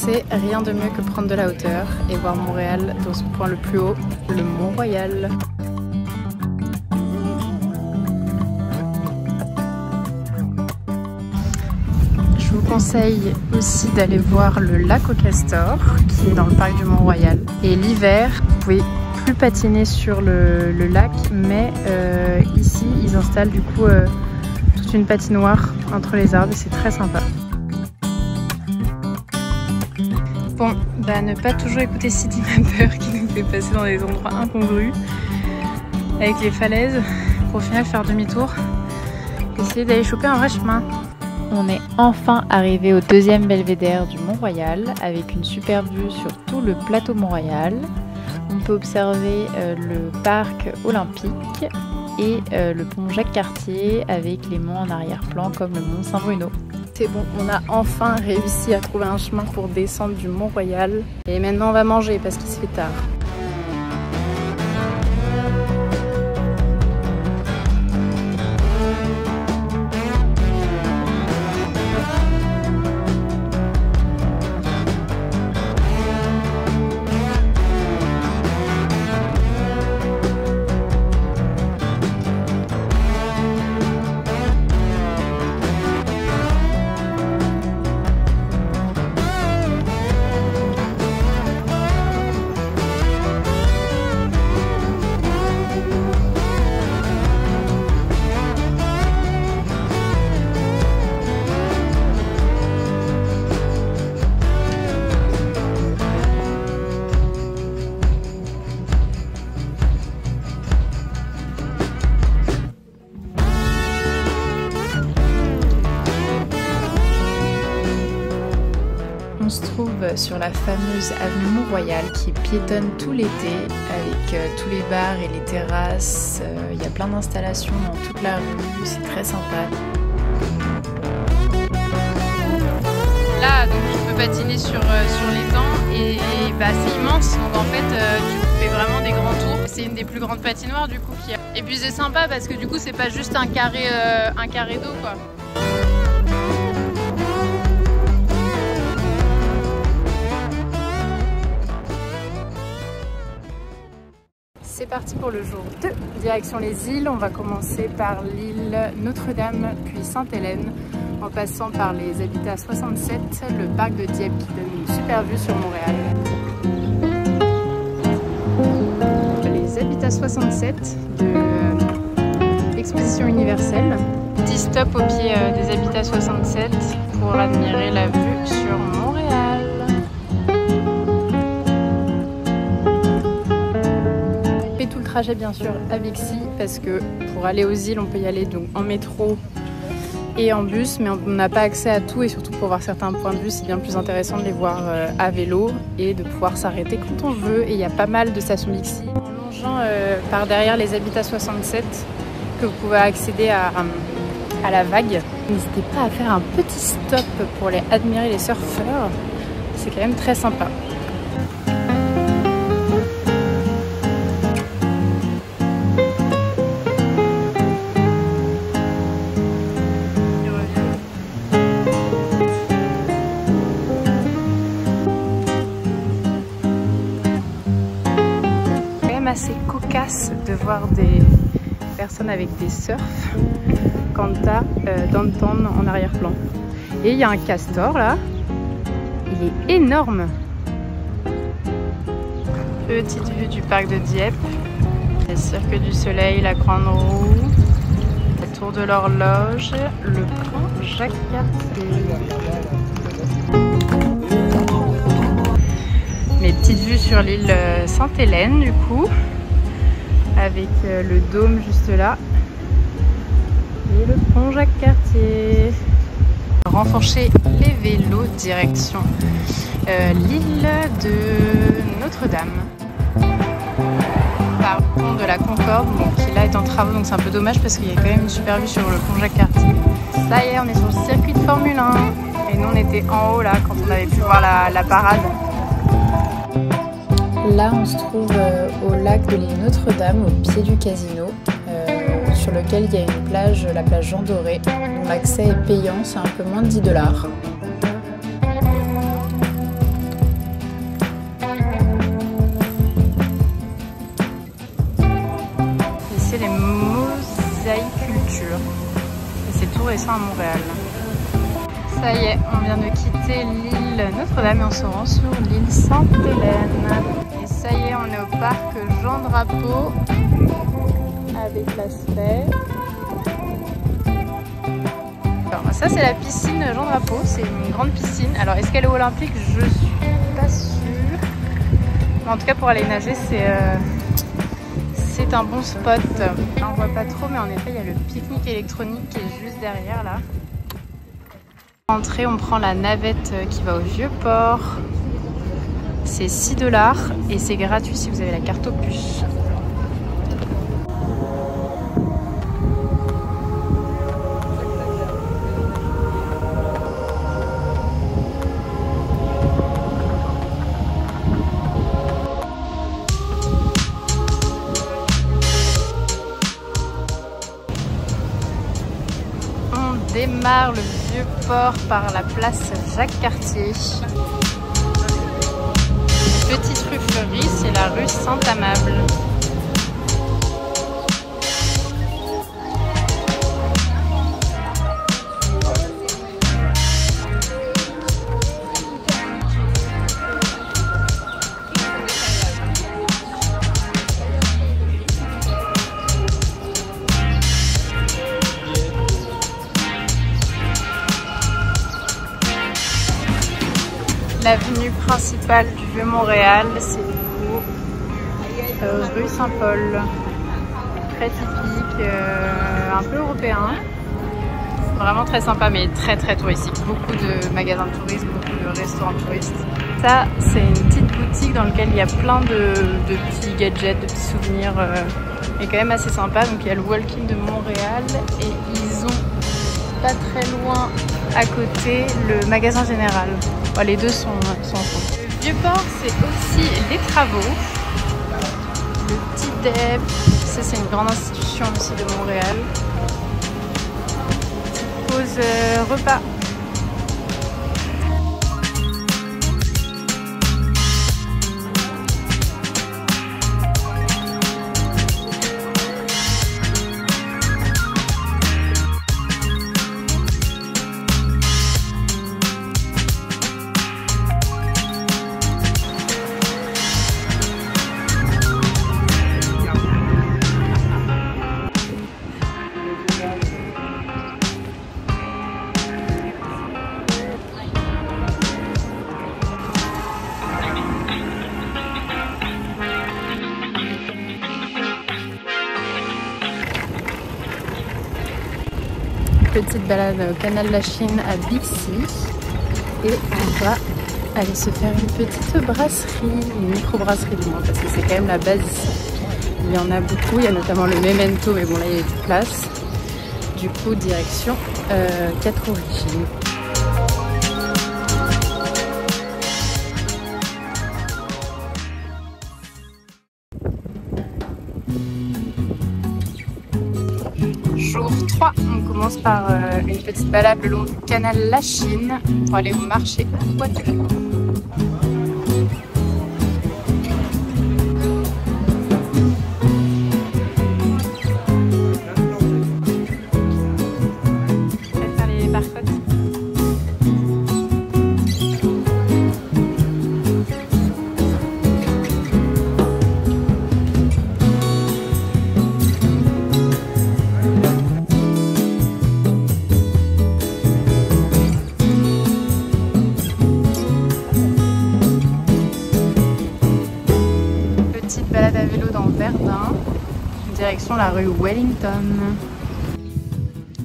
vacancer, rien de mieux que prendre de la hauteur et voir Montréal dans son point le plus haut, le Mont-Royal. Je vous conseille aussi d'aller voir le lac aux castors qui est dans le parc du Mont-Royal. Et l'hiver, vous pouvez plus patiner sur le lac, mais ici ils installent du coup toute une patinoire entre les arbres et c'est très sympa. Bon, bah ne pas toujours écouter Citymapper qui nous fait passer dans des endroits incongrus avec les falaises pour au final faire demi-tour, essayer d'aller choper un vrai chemin. On est enfin arrivé au deuxième belvédère du Mont-Royal avec une super vue sur tout le plateau Mont-Royal. On peut observer le parc olympique et le pont Jacques-Cartier avec les monts en arrière-plan comme le mont Saint-Bruno. C'est bon, on a enfin réussi à trouver un chemin pour descendre du Mont-Royal. Et maintenant on va manger parce qu'il se fait tard. On se trouve sur la fameuse avenue Mont-Royal qui piétonne tout l'été avec tous les bars et les terrasses. Il y a plein d'installations dans toute la rue, c'est très sympa. Là, donc, tu peux patiner sur l'étang et bah, c'est immense. Donc en fait, tu fais vraiment des grands tours. C'est une des plus grandes patinoires du coup qu'il y a. Et puis c'est sympa parce que du coup, c'est pas juste un carré d'eau quoi. C'est parti pour le jour 2, direction les îles. On va commencer par l'île Notre-Dame, puis Sainte-Hélène, en passant par les Habitats 67, le parc de Dieppe qui donne une super vue sur Montréal. Les Habitats 67 de l'exposition universelle. Petit stop au pied des Habitats 67 pour admirer la vue sur Montréal. Tout le trajet bien sûr avec Xi parce que pour aller aux îles on peut y aller donc en métro et en bus, mais on n'a pas accès à tout et surtout pour voir certains points de vue c'est bien plus intéressant de les voir à vélo et de pouvoir s'arrêter quand on veut. Et il y a pas mal de stations Bixi en longeant par derrière les Habitats 67 que vous pouvez accéder à la vague. N'hésitez pas à faire un petit stop pour aller admirer les surfeurs, c'est quand même très sympa. Assez cocasse de voir des personnes avec des surfs quand t'as downtown en arrière-plan. Et il y a un castor là, il est énorme. Petite vue du parc de Dieppe, le Cirque du Soleil, la Grande Roue, la Tour de l'Horloge, le pont Jacques-Cartier. Mes petites vues sur l'île Sainte-Hélène du coup, avec le dôme juste là et le pont Jacques-Cartier. Renforcer les vélos direction l'île de Notre-Dame par le pont de la Concorde, donc, qui là est en travaux, donc c'est un peu dommage parce qu'il y a quand même une super vue sur le pont Jacques-Cartier. Ça y est, on est sur le circuit de Formule 1 et nous on était en haut là quand on avait pu voir la parade. Là, on se trouve au lac de l'île Notre-Dame, au pied du casino, sur lequel il y a une plage, la plage Jean Doré, dont l'accès est payant, c'est un peu moins de 10 $. visiter les mosaïcultures. Et c'est tout récent à Montréal. Ça y est, on vient de quitter l'île Notre-Dame et on se rend sur l'île Sainte-Hélène. Et ça y est, on est au parc Jean Drapeau avec la sphère. Alors ça c'est la piscine Jean Drapeau, c'est une grande piscine. Alors est-ce qu'elle est olympique? Je suis pas sûre. Mais en tout cas pour aller nager c'est un bon spot. Là, on voit pas trop mais en effet il y a le pique-nique électronique qui est juste derrière là. Pour entrer on prend la navette qui va au Vieux-Port. C'est 6 $ et c'est gratuit si vous avez la carte Opus. On démarre le Vieux-Port par la place Jacques-Cartier. Petite rue Fleury, c'est la rue Saint-Amable. L'avenue principale du Vieux-Montréal, c'est du coup rue Saint-Paul. Très typique, un peu européen. Vraiment très sympa, mais très touristique. Beaucoup de magasins de tourisme, beaucoup de restaurants de touristes. Ça, c'est une petite boutique dans laquelle il y a plein de petits gadgets, de petits souvenirs. Et quand même assez sympa. Donc il y a le Walk-in de Montréal et ils ont pas très loin à côté le magasin général. Bon, les deux sont ensemble. Le Vieux-Port, c'est aussi les travaux. Le Petit Deb, ça c'est une grande institution aussi de Montréal. Pause repas. Petite balade au canal de la Chine à Bixi et on va aller se faire une petite brasserie, une micro-brasserie du moins parce que c'est quand même la base ici. Il y en a beaucoup, il y a notamment le Memento mais bon là il y a de place. Du coup direction 4 Origines. Jour 3, on commence par une petite balade le long du canal La Chine pour aller au marché Aquaculture. On va faire les barcodes. Balade à vélo dans Verdun, direction la rue Wellington.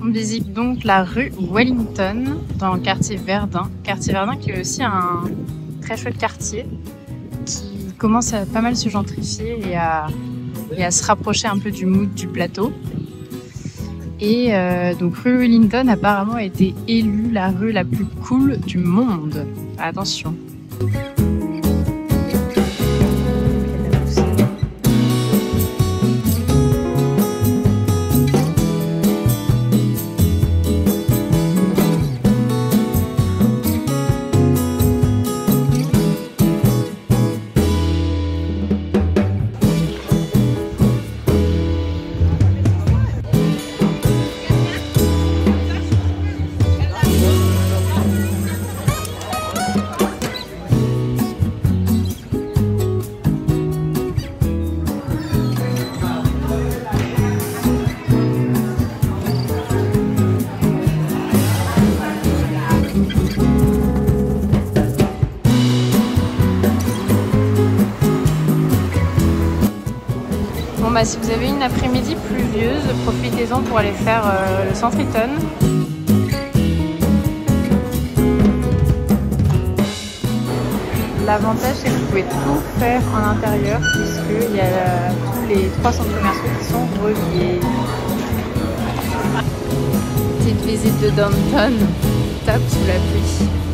On visite donc la rue Wellington dans le quartier Verdun. Quartier Verdun qui est aussi un très chouette quartier qui commence à pas mal se gentrifier et à se rapprocher un peu du mood du plateau. Et donc rue Wellington apparemment a été élue la rue la plus cool du monde. Attention. Bon bah si vous avez une après-midi pluvieuse, profitez-en pour aller faire le centre Eaton. L'avantage c'est que vous pouvez tout faire en intérieur puisqu'il y a tous les 3 centres commerciaux qui sont reliés. Petite visite de downtown, tape sous la pluie.